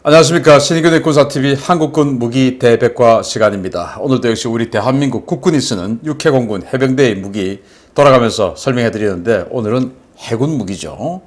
안녕하십니까. 신의균의 군사TV 한국군 무기 대백과 시간입니다. 오늘도 역시 우리 대한민국 국군이 쓰는 육해공군 해병대의 무기 돌아가면서 설명해 드리는데 오늘은 해군 무기죠.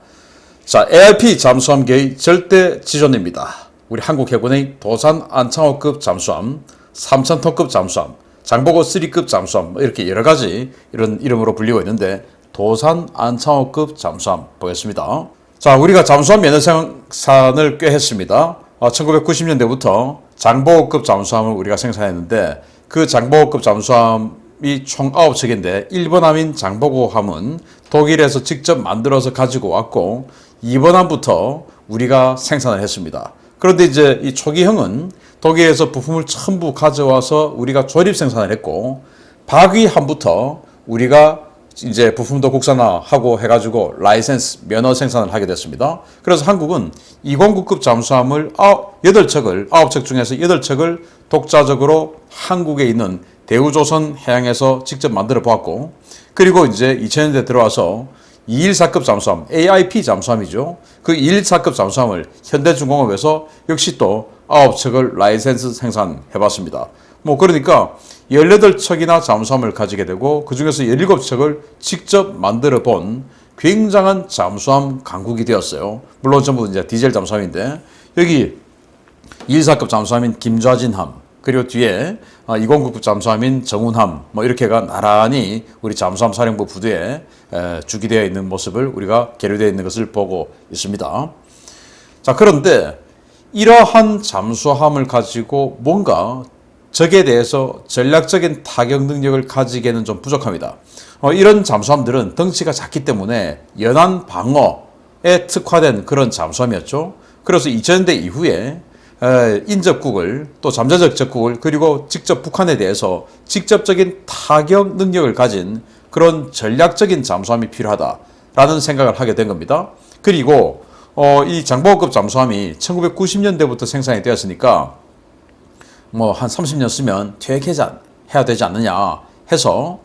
자, ARP 잠수함계의 절대 지존입니다. 우리 한국 해군의 도산 안창호급 잠수함, 3000톤급 잠수함, 장보고 3급 잠수함 이렇게 여러 가지 이런 이름으로 불리고 있는데 도산 안창호급 잠수함 보겠습니다. 자, 우리가 잠수함 연내 생산을 꽤 했습니다. 1990년대부터 장보고급 잠수함을 우리가 생산했는데 그 장보고급 잠수함이 총 9척인데 1번 함인 장보고함은 독일에서 직접 만들어서 가지고 왔고 2번 함부터 우리가 생산을 했습니다. 그런데 이제 이 초기형은 독일에서 부품을 전부 가져와서 우리가 조립 생산을 했고 박위함부터 우리가 이제 부품도 국산화하고 해가지고 라이센스 면허 생산을 하게 됐습니다. 그래서 한국은 209급 잠수함을 8척을 9척 중에서 8척을 독자적으로 한국에 있는 대우조선 해양에서 직접 만들어 보았고, 그리고 이제 2000년대 들어와서 214급 잠수함, AIP 잠수함이죠. 그 214급 잠수함을 현대중공업에서 역시 또 9척을 라이센스 생산해 봤습니다. 그러니까 18척이나 잠수함을 가지게 되고 그 중에서 17척을 직접 만들어 본 굉장한 잠수함 강국이 되었어요. 물론 전부 이제 디젤 잠수함인데 여기 214급 잠수함인 김좌진함, 그리고 뒤에 209급 잠수함인 정운함 이렇게가 나란히 우리 잠수함 사령부 부두에 주기되어 있는 모습을 우리가 계류되어 있는 것을 보고 있습니다. 자, 그런데 이러한 잠수함을 가지고 뭔가 적에 대해서 전략적인 타격 능력을 가지기에는 좀 부족합니다. 이런 잠수함들은 덩치가 작기 때문에 연안 방어에 특화된 그런 잠수함이었죠. 그래서 2000년대 이후에 인접국을 또 잠재적 적국을 그리고 직접 북한에 대해서 직접적인 타격 능력을 가진 그런 전략적인 잠수함이 필요하다라는 생각을 하게 된 겁니다. 그리고 이 장보고급 잠수함이 1990년대부터 생산이 되었으니까 한 30년 쓰면 퇴役해야 되지 않느냐 해서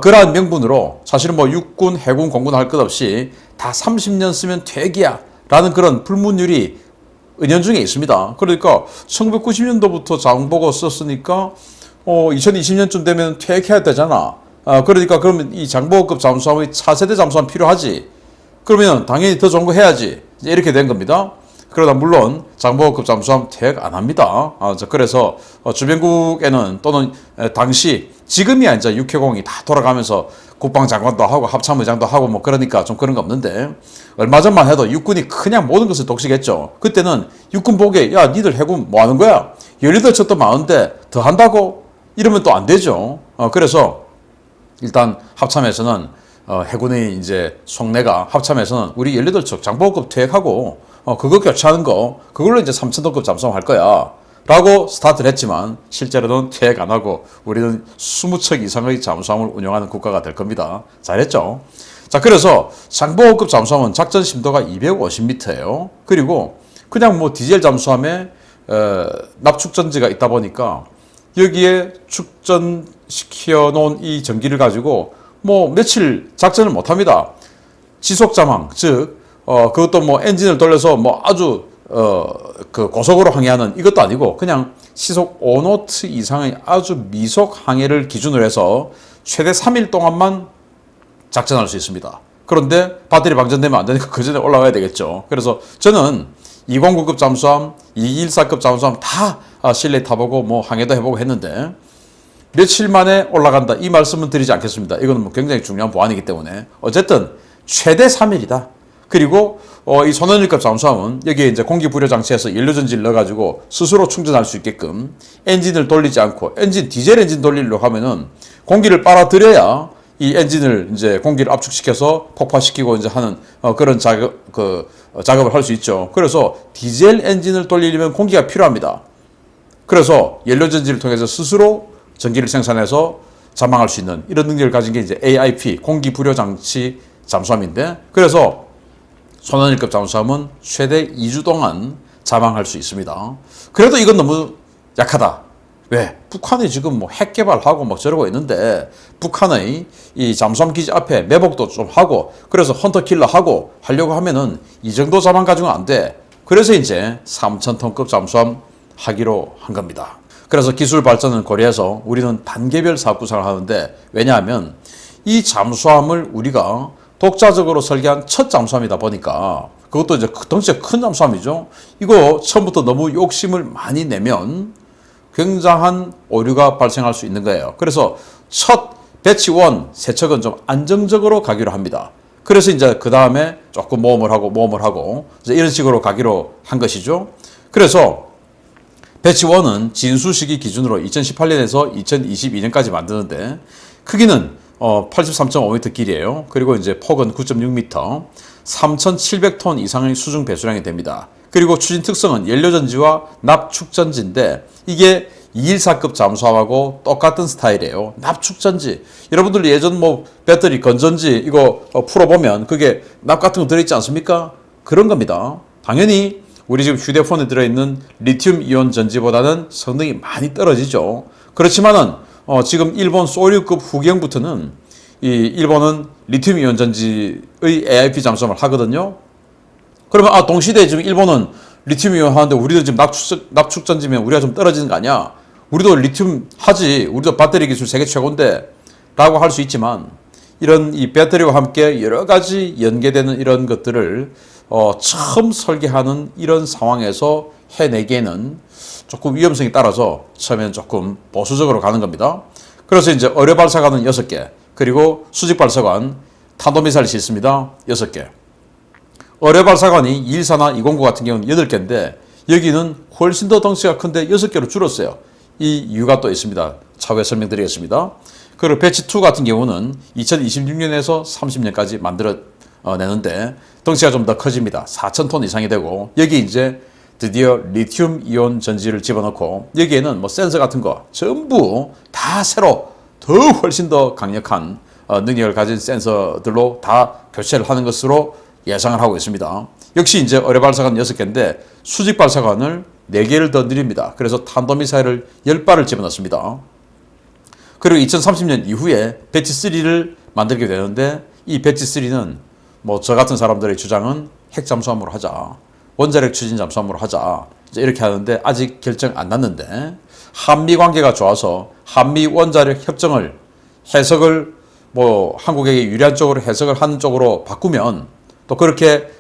그러한 명분으로 사실은 육군, 해군, 공군 할 것 없이 다 30년 쓰면 퇴役이야 라는 그런 불문율이 은연중에 있습니다. 그러니까 1990년도부터 장보고 썼으니까 2020년쯤 되면 퇴役해야 되잖아. 그러니까 그러면 이 장보고급 잠수함의 차세대 잠수함 필요하지. 그러면 당연히 더 좋은 거 해야지. 이렇게 된 겁니다. 그러다 물론 장보고급 잠수함 퇴役 안 합니다. 그래서 주변국에는 또는 당시 지금이야 이제 육해공이 다 돌아가면서 국방장관도 하고 합참의장도 하고 그러니까 좀 그런 거 없는데 얼마 전만 해도 육군이 그냥 모든 것을 독식했죠. 그때는 육군 보기에 야 니들 해군 뭐 하는 거야? 18척도 많은데 더 한다고? 이러면 또 안 되죠. 그래서 일단 합참에서는 해군의 이제 속내가 합참에서는 우리 18척 장보고급 퇴役하고 그거 교체하는 거 그걸로 이제 3000톤급 잠수함 할 거야 라고 스타트를 했지만 실제로는 퇴役 안 하고 우리는 20척 이상의 잠수함을 운영하는 국가가 될 겁니다. 잘했죠. 자, 그래서 장보고급 잠수함은 작전 심도가 250m예요. 그리고 그냥 디젤 잠수함에 납축전지가 있다 보니까 여기에 축전시켜 놓은 이 전기를 가지고 며칠 작전을 못 합니다. 지속 잠항, 즉 그것도 엔진을 돌려서 아주 그 고속으로 항해하는 이것도 아니고 그냥 시속 5노트 이상의 아주 미속 항해를 기준으로 해서 최대 3일 동안만 작전할 수 있습니다. 그런데 배터리 방전되면 안 되니까 그 전에 올라가야 되겠죠. 그래서 저는 209급 잠수함, 214급 잠수함 다 실내 타보고 항해도 해보고 했는데 며칠 만에 올라간다 이 말씀은 드리지 않겠습니다. 이건 굉장히 중요한 보안이기 때문에 어쨌든 최대 3일이다. 그리고 이 손원일급 잠수함은 여기에 이제 공기 불여 장치에서 연료전지를 넣어가지고 스스로 충전할 수 있게끔 엔진을 돌리지 않고 디젤 엔진 돌리려고 하면은 공기를 빨아들여야 이 엔진을 이제 공기를 압축시켜서 폭파시키고 이제 하는 그런 작업을 할 수 있죠. 그래서 디젤 엔진을 돌리려면 공기가 필요합니다. 그래서 연료전지를 통해서 스스로 전기를 생산해서 잠항할 수 있는 이런 능력을 가진 게 이제 AIP 공기 불여 장치 잠수함인데 그래서 손원일급 잠수함은 최대 2주 동안 잠항할 수 있습니다. 그래도 이건 너무 약하다. 왜? 북한이 지금 핵 개발하고 저러고 있는데 북한의 이 잠수함 기지 앞에 매복도 좀 하고 그래서 헌터킬러 하고 하려고 하면은 이 정도 잠항 가지고는 안 돼. 그래서 이제 3,000톤급 잠수함 하기로 한 겁니다. 그래서 기술 발전을 고려해서 우리는 단계별 사업 구상을 하는데, 왜냐하면 이 잠수함을 우리가 독자적으로 설계한 첫 잠수함이다 보니까, 그것도 이제 덩치가 큰 잠수함이죠. 이거 처음부터 너무 욕심을 많이 내면 굉장한 오류가 발생할 수 있는 거예요. 그래서 첫 배치 1 세척은 좀 안정적으로 가기로 합니다. 그래서 이제 그 다음에 조금 모험을 하고 이제 이런 식으로 가기로 한 것이죠. 그래서 배치 1은 진수 시기 기준으로 2018년에서 2022년까지 만드는데, 크기는 83.5m 길이에요. 그리고 이제 폭은 9.6m, 3,700톤 이상의 수중 배수량이 됩니다. 그리고 추진 특성은 연료전지와 납축전지인데, 이게 214급 잠수함하고 똑같은 스타일이에요. 납축전지. 여러분들 예전 뭐 배터리 건전지 이거 풀어보면 그게 납 같은 거 들어있지 않습니까? 그런 겁니다. 당연히 우리 지금 휴대폰에 들어있는 리튬 이온 전지보다는 성능이 많이 떨어지죠. 그렇지만은 지금 일본 소류급 후경부터는 이 일본은 리튬 이온 전지의 AIP 잠수함을 하거든요. 그러면 동시대에 지금 일본은 리튬 이온 하는데 우리도 지금 납축 전지면 우리가 좀 떨어지는 거 아니야? 우리도 리튬 하지. 우리도 배터리 기술 세계 최고인데 라고 할 수 있지만, 이런 이 배터리와 함께 여러 가지 연계되는 이런 것들을 처음 설계하는 이런 상황에서 해내기에는 조금 위험성이 따라서 처음에는 조금 보수적으로 가는 겁니다. 그래서 이제 어뢰 발사관은 6개, 그리고 수직 발사관, 탄도미사일 시스템이다 6개. 어뢰 발사관이 214나 209 같은 경우는 8개인데 여기는 훨씬 더 덩치가 큰데 6개로 줄었어요. 이 이유가 또 있습니다. 차후에 설명드리겠습니다. 그리고 배치 2 같은 경우는 2026년에서 30년까지 만들어내는데 덩치가 좀 더 커집니다. 4,000톤 이상이 되고, 여기 이제 드디어 리튬 이온 전지를 집어넣고, 여기에는 뭐 센서 같은 거 전부 다 새로 더 훨씬 더 강력한 능력을 가진 센서들로 다 교체를 하는 것으로 예상을 하고 있습니다. 역시 이제 어뢰 발사관 6개인데 수직 발사관을 4개를 더 늘립니다. 그래서 탄도미사일을 10발을 집어넣습니다. 그리고 2030년 이후에 배치 3를 만들게 되는데, 이 배치 3는 뭐 저 같은 사람들의 주장은 핵잠수함으로 하자, 원자력 추진 잠수함으로 하자, 이제 이렇게 하는데 아직 결정 안 났는데, 한미 관계가 좋아서 한미 원자력 협정을 해석을 뭐 한국에게 유리한 쪽으로 해석을 하는 쪽으로 바꾸면, 또 그렇게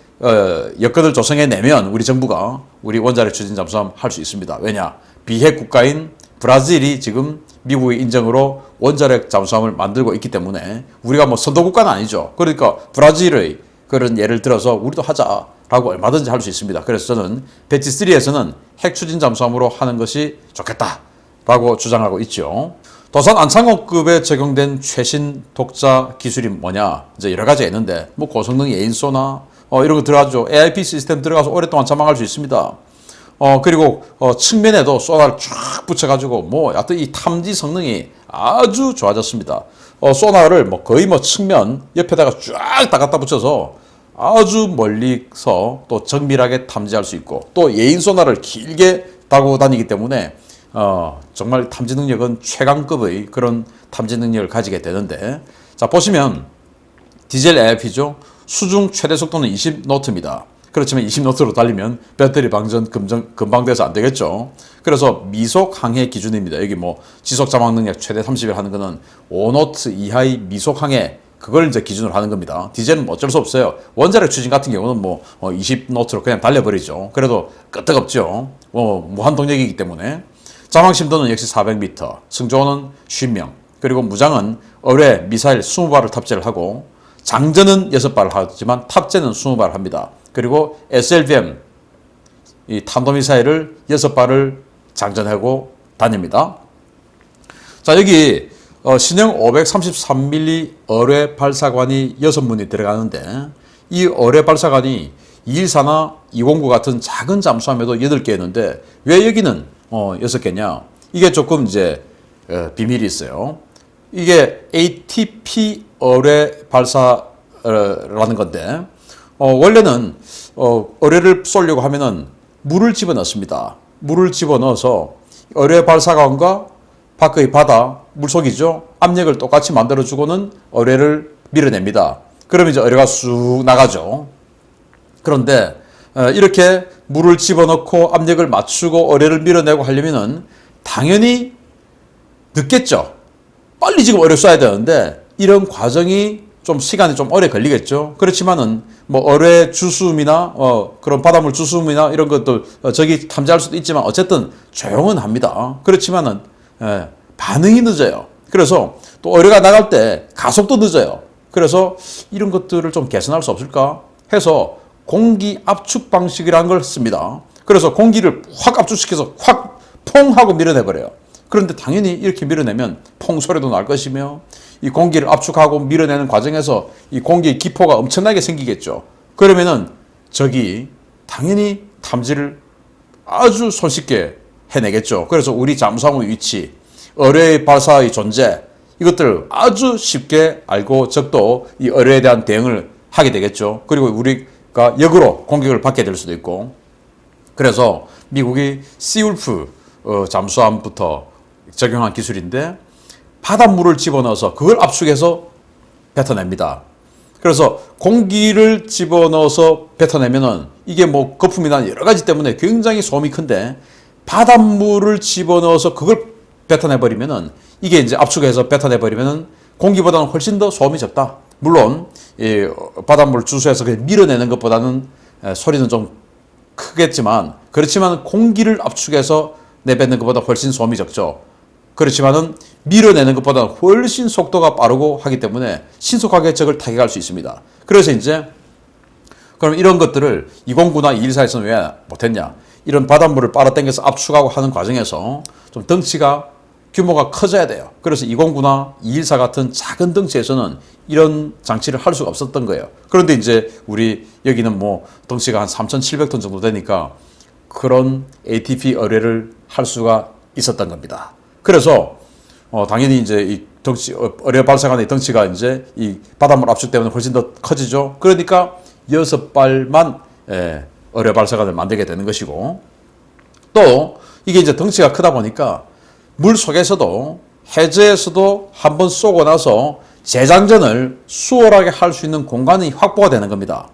여건을 조성해내면 우리 정부가 우리 원자력 추진 잠수함 할 수 있습니다. 왜냐? 비핵 국가인 브라질이 지금 미국의 인정으로 원자력 잠수함을 만들고 있기 때문에 우리가 뭐 선도국가는 아니죠. 그러니까 브라질의 그런 예를 들어서 우리도 하자라고 얼마든지 할 수 있습니다. 그래서 저는 배치 3에서는 핵 추진 잠수함으로 하는 것이 좋겠다라고 주장하고 있죠. 도산 안창호급에 적용된 최신 독자 기술이 뭐냐? 이제 여러 가지가 있는데, 뭐 고성능 예인소나 이런 거 들어가죠. AIP 시스템 들어가서 오랫동안 잠망할 수 있습니다. 그리고 측면에도 소나를 쫙 붙여가지고 뭐 하여튼 이 탐지 성능이 아주 좋아졌습니다. 소나를 뭐 거의 뭐 측면 옆에다가 쫙 다 갖다 붙여서 아주 멀리서 또 정밀하게 탐지할 수 있고, 또 예인 소나를 길게 달고 다니기 때문에 정말 탐지 능력은 최강급의 그런 탐지 능력을 가지게 되는데, 자 보시면 디젤 AIP죠. 수중 최대 속도는 20노트입니다. 그렇지만 20노트로 달리면 배터리 방전 금방 돼서 안 되겠죠. 그래서 미속 항해 기준입니다. 여기 뭐 지속 자막 능력 최대 30일 하는 거는 5노트 이하의 미속 항해, 그걸 이제 기준으로 하는 겁니다. 디젤은 뭐 어쩔 수 없어요. 원자력 추진 같은 경우는 뭐 20노트로 그냥 달려버리죠. 그래도 끄떡없죠. 무한 동력이기 때문에. 자망 심도는 역시 400m, 승조원은 50명, 그리고 무장은 어뢰, 미사일 20발을 탑재를 하고, 장전은 6발을 하지만 탑재는 20발을 합니다. 그리고 SLBM, 이 탄도미사일을 6발을 장전하고 다닙니다. 자, 여기 신형 533mm 어뢰 발사관이 6문이 들어가는데, 이 어뢰 발사관이 214나 209 같은 작은 잠수함에도 8개 있는데 왜 여기는 6개냐? 이게 조금 이제 비밀이 있어요. 이게 ATP 어뢰 발사라는 건데, 원래는 어뢰를 쏘려고 하면은 물을 집어넣습니다. 물을 집어넣어서 어뢰 발사관과 밖의 바다, 물속이죠. 압력을 똑같이 만들어주고는 어뢰를 밀어냅니다. 그럼 이제 어뢰가 쑥 나가죠. 그런데 이렇게 물을 집어넣고 압력을 맞추고 어뢰를 밀어내고 하려면은 당연히 늦겠죠. 빨리 지금 어뢰 쏴야 되는데 이런 과정이 좀 시간이 좀 오래 걸리겠죠. 그렇지만은 뭐 어뢰 주수음이나 그런 바닷물 주수음이나 이런 것도 저기 탐지할 수도 있지만 어쨌든 조용은 합니다. 그렇지만은 반응이 늦어요. 그래서 또 어뢰가 나갈 때 가속도 늦어요. 그래서 이런 것들을 좀 개선할 수 없을까 해서 공기 압축 방식이라는 걸 씁니다. 그래서 공기를 확 압축시켜서 확 퐁 하고 밀어내버려요. 그런데 당연히 이렇게 밀어내면 퐁 소리도 날 것이며 이 공기를 압축하고 밀어내는 과정에서 이 공기의 기포가 엄청나게 생기겠죠. 그러면은 저기 당연히 탐지를 아주 손쉽게 해내겠죠. 그래서 우리 잠수함의 위치, 어뢰의 발사의 존재 이것들을 아주 쉽게 알고 적도 이 어뢰에 대한 대응을 하게 되겠죠. 그리고 우리가 역으로 공격을 받게 될 수도 있고 그래서 미국이 시울프 잠수함부터 적용한 기술인데 바닷물을 집어넣어서 그걸 압축해서 뱉어냅니다. 그래서 공기를 집어넣어서 뱉어내면은 이게 뭐 거품이나 여러 가지 때문에 굉장히 소음이 큰데 바닷물을 집어넣어서 그걸 뱉어내버리면은 이게 이제 압축해서 뱉어내버리면은 공기보다는 훨씬 더 소음이 적다. 물론 이 바닷물 주수해서 그냥 밀어내는 것보다는 소리는 좀 크겠지만 그렇지만 공기를 압축해서 내뱉는 것보다 훨씬 소음이 적죠. 그렇지만은 밀어내는 것보다 훨씬 속도가 빠르고 하기 때문에 신속하게 적을 타격할 수 있습니다. 그래서 이제 그럼 이런 것들을 209나 214에서는 왜 못했냐? 이런 바닷물을 빨아당겨서 압축하고 하는 과정에서 좀 덩치가 규모가 커져야 돼요. 그래서 209나 214 같은 작은 덩치에서는 이런 장치를 할 수가 없었던 거예요. 그런데 이제 우리 여기는 뭐 덩치가 한 3,700톤 정도 되니까 그런 ATP 어뢰를 할 수가 있었던 겁니다. 그래서 당연히 이제 이 덩치 어뢰 발사관의 덩치가 이제 이 바닷물 압축 때문에 훨씬 더 커지죠. 그러니까 6발만 어뢰 발사관을 만들게 되는 것이고 또 이게 이제 덩치가 크다 보니까 물 속에서도 해저에서도 한번 쏘고 나서 재장전을 수월하게 할 수 있는 공간이 확보가 되는 겁니다.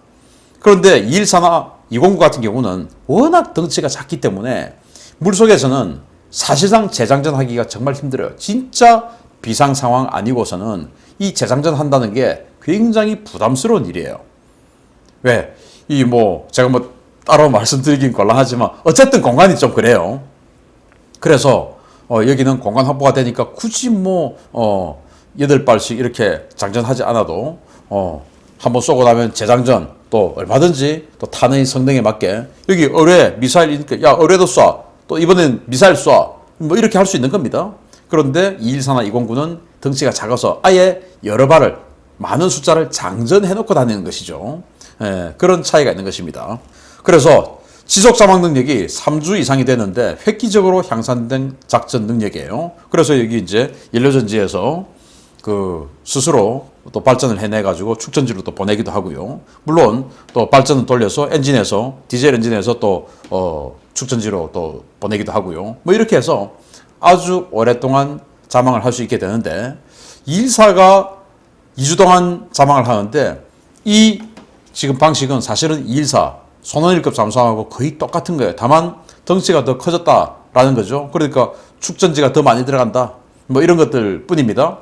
그런데 214나 209 같은 경우는 워낙 덩치가 작기 때문에 물속에서는 사실상 재장전하기가 정말 힘들어요. 진짜 비상 상황 아니고서는 이 재장전 한다는 게 굉장히 부담스러운 일이에요. 왜? 이 뭐 제가 뭐 따로 말씀드리긴 곤란하지만 어쨌든 공간이 좀 그래요. 그래서 여기는 공간 확보가 되니까 굳이 뭐 8발씩 이렇게 장전하지 않아도 한번 쏘고 나면 재장전 또 얼마든지 또 탄의 성능에 맞게 여기 어뢰 미사일 이니까 야 어뢰도 쏴 또 이번엔 미사일 쏴 뭐 이렇게 할 수 있는 겁니다. 그런데 214나 209는 덩치가 작아서 아예 여러 발을 많은 숫자를 장전해 놓고 다니는 것이죠. 그런 차이가 있는 것입니다. 그래서 지속 자막 능력이 3주 이상이 되는데 획기적으로 향상된 작전 능력이에요. 그래서 여기 이제 연료전지에서 그 스스로 또 발전을 해내가지고 축전지로 또 보내기도 하고요. 물론 또 발전을 돌려서 엔진에서 디젤 엔진에서 또 축전지로 또 보내기도 하고요. 뭐 이렇게 해서 아주 오랫동안 자망을 할 수 있게 되는데 214가 2주 동안 자망을 하는데 이 지금 방식은 사실은 214 손원일급 잠수함하고 거의 똑같은 거예요. 다만 덩치가 더 커졌다라는 거죠. 그러니까 축전지가 더 많이 들어간다. 뭐 이런 것들 뿐입니다.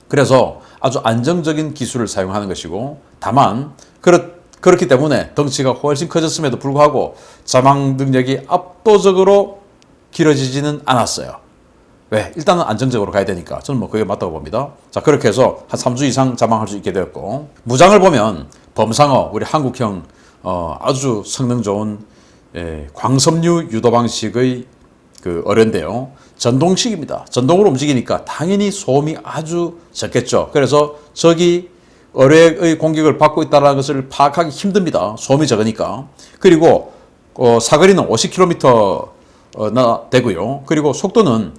그래서 아주 안정적인 기술을 사용하는 것이고 다만 그렇기 때문에 덩치가 훨씬 커졌음에도 불구하고 자망 능력이 압도적으로 길어지지는 않았어요. 왜? 일단은 안정적으로 가야 되니까 저는 뭐 그게 맞다고 봅니다. 자 그렇게 해서 한 3주 이상 자망할 수 있게 되었고 무장을 보면 범상어 우리 한국형 아주 성능 좋은 광섬유 유도 방식의 그 어뢰인데요. 전동식입니다. 전동으로 움직이니까 당연히 소음이 아주 적겠죠. 그래서 적이 어뢰의 공격을 받고 있다는 것을 파악하기 힘듭니다. 소음이 적으니까. 그리고 사거리는 50km나 되고요. 그리고 속도는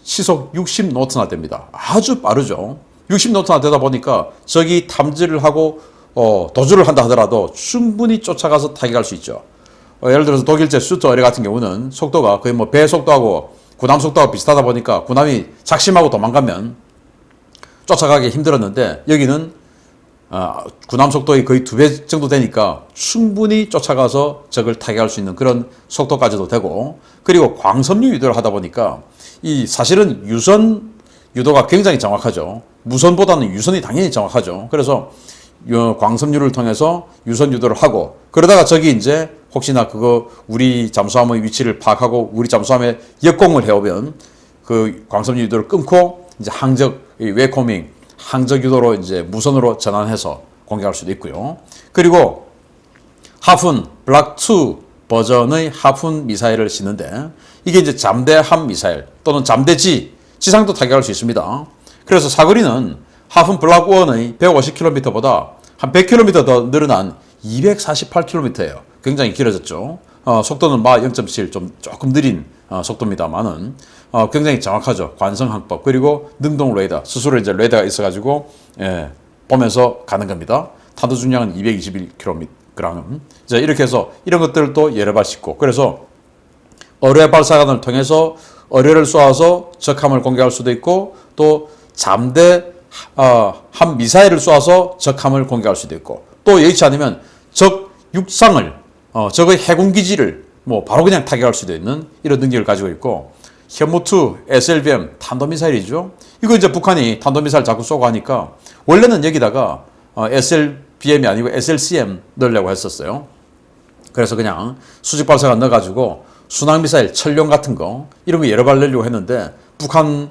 시속 60노트나 됩니다. 아주 빠르죠. 60노트나 되다 보니까 적이 탐지를 하고 도주를 한다 하더라도 충분히 쫓아가서 타격할 수 있죠. 예를 들어서 독일제 슈트 어뢰 같은 경우는 속도가 거의 뭐 배 속도하고 군함 속도하고 비슷하다 보니까 군함이 작심하고 도망가면 쫓아가기 힘들었는데 여기는 군함 속도의 거의 2배 정도 되니까 충분히 쫓아가서 적을 타격할 수 있는 그런 속도까지도 되고, 그리고 광섬유 유도를 하다 보니까 이 사실은 유선 유도가 굉장히 정확하죠. 무선보다는 유선이 당연히 정확하죠. 그래서 광섬유를 통해서 유선 유도를 하고, 그러다가 적이 이제 혹시나 그거 우리 잠수함의 위치를 파악하고 우리 잠수함에 역공을 해오면 그 광섬유 유도를 끊고 이제 항적 웨코밍 항적 유도로 이제 무선으로 전환해서 공격할 수도 있고요. 그리고 하푼 블락 2 버전의 하푼 미사일을 싣는데, 이게 이제 잠대함 미사일 또는 잠대지 지상도 타격할 수 있습니다. 그래서 사거리는 하푼 블락 1의 150km보다 한 100km 더 늘어난 248km예요. 굉장히 길어졌죠. 속도는 마 0.7, 조금 느린 속도입니다만은 굉장히 정확하죠. 관성항법, 그리고 능동 레이더, 스스로 이제 레이더가 있어가지고 보면서 가는 겁니다. 탄도 중량은 221kg. 자, 이렇게 해서 이런 것들도 여러 발 싣고, 그래서 어뢰 발사관을 통해서 어뢰를 쏘아서 적함을 공격할 수도 있고, 또 잠대 함 미사일을 쏘아서 적함을 공격할 수도 있고, 또 여의치 않으면 적 육상을 적의 해군 기지를 뭐 바로 그냥 타격할 수도 있는 이런 능력을 가지고 있고, 현무2 SLBM 탄도미사일이죠. 이거 이제 북한이 탄도미사일 자꾸 쏘고 하니까 원래는 여기다가 SLBM이 아니고 SLCM 넣으려고 했었어요. 그래서 그냥 수직 발사관 넣어가지고 순항미사일 천룡 같은 거 이런 거 여러 발 넣으려고 했는데, 북한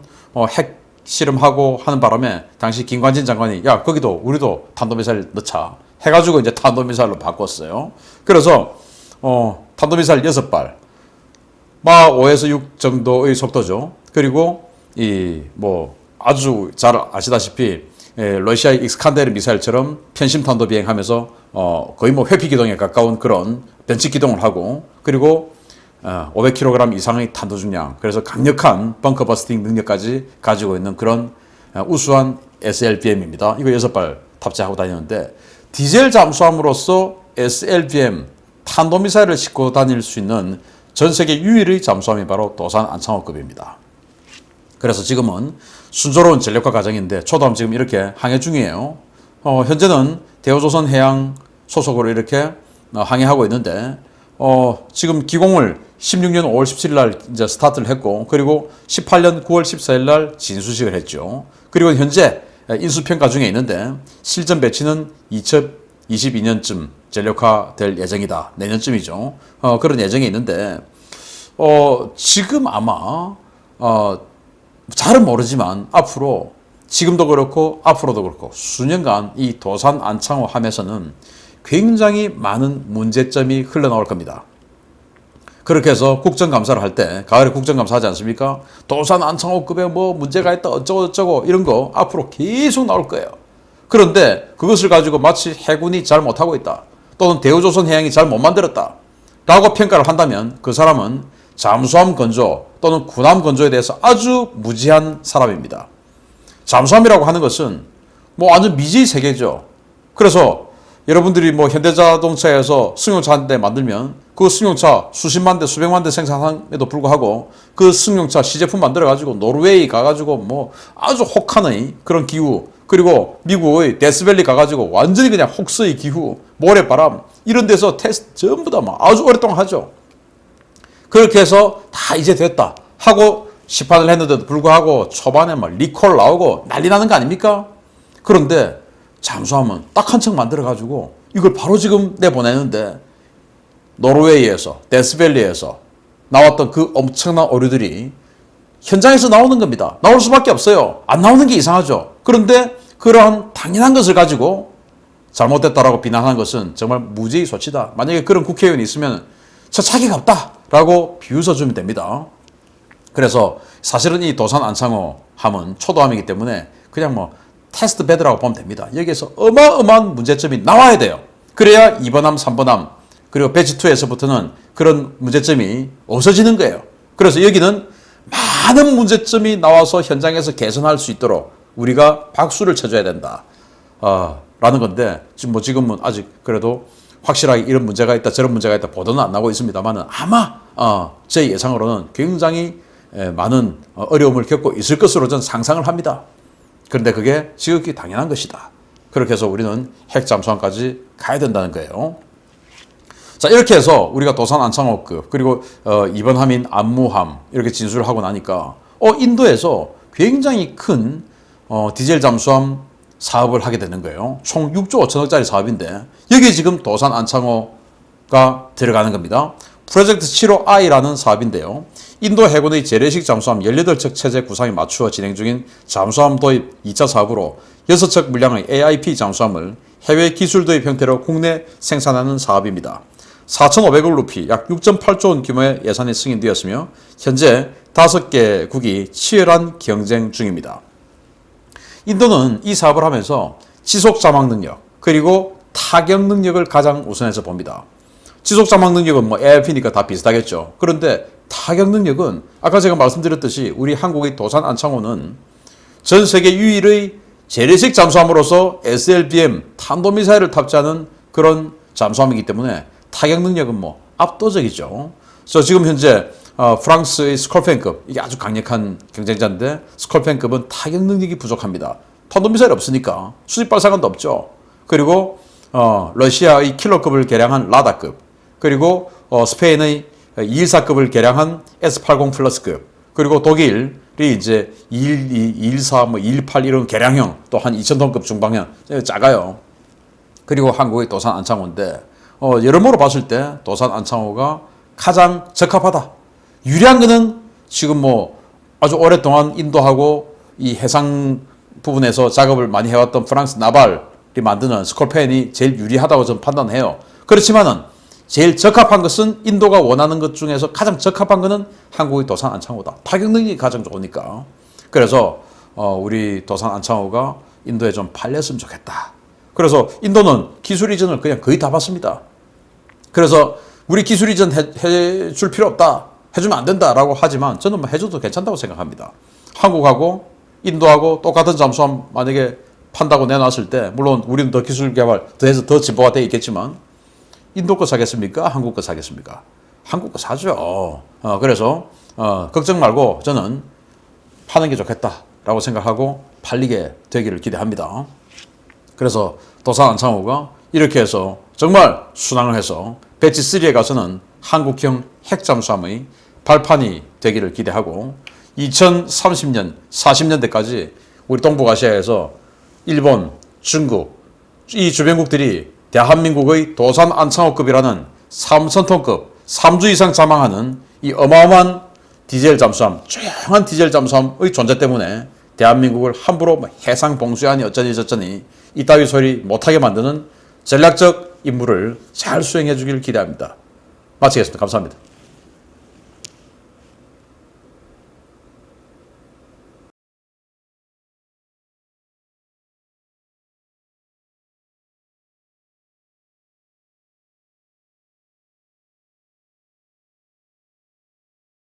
핵 실험하고 하는 바람에 당시 김관진 장관이 야, 거기도 우리도 탄도미사일 넣자 해가지고 이제 탄도미사일로 바꿨어요. 그래서 탄도미사일 6발, 마 5에서 6 정도의 속도죠. 그리고 이 뭐 아주 잘 아시다시피 러시아의 익스칸데르 미사일처럼 편심 탄도 비행하면서 거의 뭐 회피 기동에 가까운 그런 변칙 기동을 하고, 그리고 500kg 이상의 탄도 중량, 그래서 강력한 벙커 버스팅 능력까지 가지고 있는 그런 우수한 SLBM입니다. 이거 6발 탑재하고 다니는데, 디젤 잠수함으로서 SLBM 탄도미사일을 싣고 다닐 수 있는 전 세계 유일의 잠수함이 바로 도산 안창호급입니다. 그래서 지금은 순조로운 전력화 과정인데 초도함 지금 이렇게 항해 중이에요. 현재는 대우조선해양 소속으로 이렇게 항해하고 있는데, 지금 기공을 16년 5월 17일 날 이제 스타트를 했고, 그리고 18년 9월 14일 날 진수식을 했죠. 그리고 현재 인수평가 중에 있는데 실전 배치는 2022년쯤 전력화될 예정이다. 내년쯤이죠. 그런 예정이 있는데, 지금 아마 잘은 모르지만 앞으로 지금도 그렇고 앞으로도 그렇고 수년간 이 도산 안창호 함에서는 굉장히 많은 문제점이 흘러나올 겁니다. 그렇게 해서 국정감사를 할 때, 가을에 국정감사 하지 않습니까? 도산 안창호급에 뭐 문제가 있다 어쩌고 이런 거 앞으로 계속 나올 거예요. 그런데 그것을 가지고 마치 해군이 잘 못하고 있다, 또는 대우조선해양이 잘 못 만들었다 라고 평가를 한다면 그 사람은 잠수함 건조 또는 군함 건조에 대해서 아주 무지한 사람입니다. 잠수함이라고 하는 것은 뭐 완전 미지의 세계죠. 그래서 여러분들이 뭐 현대자동차에서 승용차 한 대 만들면 그 승용차 수십만 대 수백만 대 생산함에도 불구하고 그 승용차 시제품 만들어 가지고 노르웨이 가가지고 뭐 아주 혹한의 그런 기후, 그리고 미국의 데스밸리 가가지고 완전히 그냥 혹서의 기후, 모래바람 이런 데서 테스트 전부 다 막 아주 오랫동안 하죠. 그렇게 해서 다 이제 됐다 하고 시판을 했는데도 불구하고 초반에 막 리콜 나오고 난리 나는 거 아닙니까? 그런데 잠수함은 딱 한 척 만들어가지고 이걸 바로 지금 내보내는데, 노르웨이에서 데스밸리에서 나왔던 그 엄청난 오류들이 현장에서 나오는 겁니다. 나올 수밖에 없어요. 안 나오는 게 이상하죠. 그런데 그러한 당연한 것을 가지고 잘못됐다라고 비난하는 것은 정말 무지의 소치다. 만약에 그런 국회의원이 있으면 저 자기가 없다라고 비웃어주면 됩니다. 그래서 사실은 이 도산 안창호 함은 초도함이기 때문에 그냥 뭐 테스트 베드라고 보면 됩니다. 여기에서 어마어마한 문제점이 나와야 돼요. 그래야 2번함, 3번함, 그리고 배치2에서부터는 그런 문제점이 없어지는 거예요. 그래서 여기는 많은 문제점이 나와서 현장에서 개선할 수 있도록 우리가 박수를 쳐줘야 된다. 라는 건데, 지금은 아직 그래도 확실하게 이런 문제가 있다, 저런 문제가 있다 보도는 안 나오고 있습니다만은 아마 제 예상으로는 굉장히 많은 어려움을 겪고 있을 것으로 저는 상상을 합니다. 그런데 그게 지극히 당연한 것이다. 그렇게 해서 우리는 핵 잠수함까지 가야 된다는 거예요. 자, 이렇게 해서 우리가 도산 안창호급 그리고 이번 함인 안무함 이렇게 진술을 하고 나니까 인도에서 굉장히 큰 디젤 잠수함 사업을 하게 되는 거예요. 총 6조 5천억짜리 사업인데 여기에 지금 도산 안창호가 들어가는 겁니다. 프로젝트 75I라는 사업인데요. 인도 해군의 재래식 잠수함 18척 체제 구상에 맞추어 진행 중인 잠수함 도입 2차 사업으로 6척 물량의 AIP 잠수함을 해외 기술 도입 형태로 국내 생산하는 사업입니다. 4,500억 루피 약 6.8조 원 규모의 예산이 승인되었으며 현재 5개국이 치열한 경쟁 중입니다. 인도는 이 사업을 하면서 지속 자막 능력 그리고 타격 능력을 가장 우선해서 봅니다. 지속 자막 능력은 뭐 AIP니까 다 비슷하겠죠. 그런데 타격 능력은 아까 제가 말씀드렸듯이 우리 한국의 도산 안창호는 전 세계 유일의 재래식 잠수함으로서 SLBM 탄도미사일을 탑재하는 그런 잠수함이기 때문에 타격 능력은 뭐 압도적이죠. 그래서 지금 현재 프랑스의 스콜펜급 이게 아주 강력한 경쟁자인데 스콜펜급은 타격 능력이 부족합니다. 탄도미사일 없으니까 수직 발사관도 없죠. 그리고 러시아의 킬러급을 개량한 라다급 그리고 스페인의 214급을 개량한 S80 플러스급 그리고 독일이 이제 212, 214, 218 이런 개량형 또 한 2000톤급 중방형 작아요. 그리고 한국의 도산 안창호인데 여러모로 봤을 때 도산 안창호가 가장 적합하다. 유리한 거는 지금 뭐 아주 오랫동안 인도하고 이 해상 부분에서 작업을 많이 해왔던 프랑스 나발이 만드는 스콜펜이 제일 유리하다고 저는 판단해요. 그렇지만은 제일 적합한 것은 인도가 원하는 것 중에서 가장 적합한 것은 한국의 도산 안창호다. 타격 능력이 가장 좋으니까. 그래서 우리 도산 안창호가 인도에 좀 팔렸으면 좋겠다. 그래서 인도는 기술 이전을 그냥 거의 다 받습니다. 그래서 우리 기술 이전 해줄 필요 없다. 해주면 안 된다라고 하지만 저는 뭐 해줘도 괜찮다고 생각합니다. 한국하고 인도하고 똑같은 잠수함 만약에 판다고 내놨을 때 물론 우리는 더 기술 개발 더 해서 더 진보가 되어 있겠지만 인도 거 사겠습니까? 한국 거 사겠습니까? 한국 거 사죠. 그래서 걱정 말고 저는 파는 게 좋겠다라고 생각하고 팔리게 되기를 기대합니다. 그래서 도산 안창호가 이렇게 해서 정말 순항을 해서 배치 3에 가서는 한국형 핵잠수함의 발판이 되기를 기대하고 2030년, 40년대까지 우리 동북아시아에서 일본, 중국 이 주변국들이 대한민국의 도산 안창호급이라는 3,000톤급 3주 이상 자망하는 이 어마어마한 디젤 잠수함, 조용한 디젤 잠수함의 존재 때문에 대한민국을 함부로 뭐 해상 봉쇄하니 어쩌니 저쩌니 이따위 소리 못하게 만드는 전략적 임무를 잘 수행해 주길 기대합니다. 마치겠습니다. 감사합니다.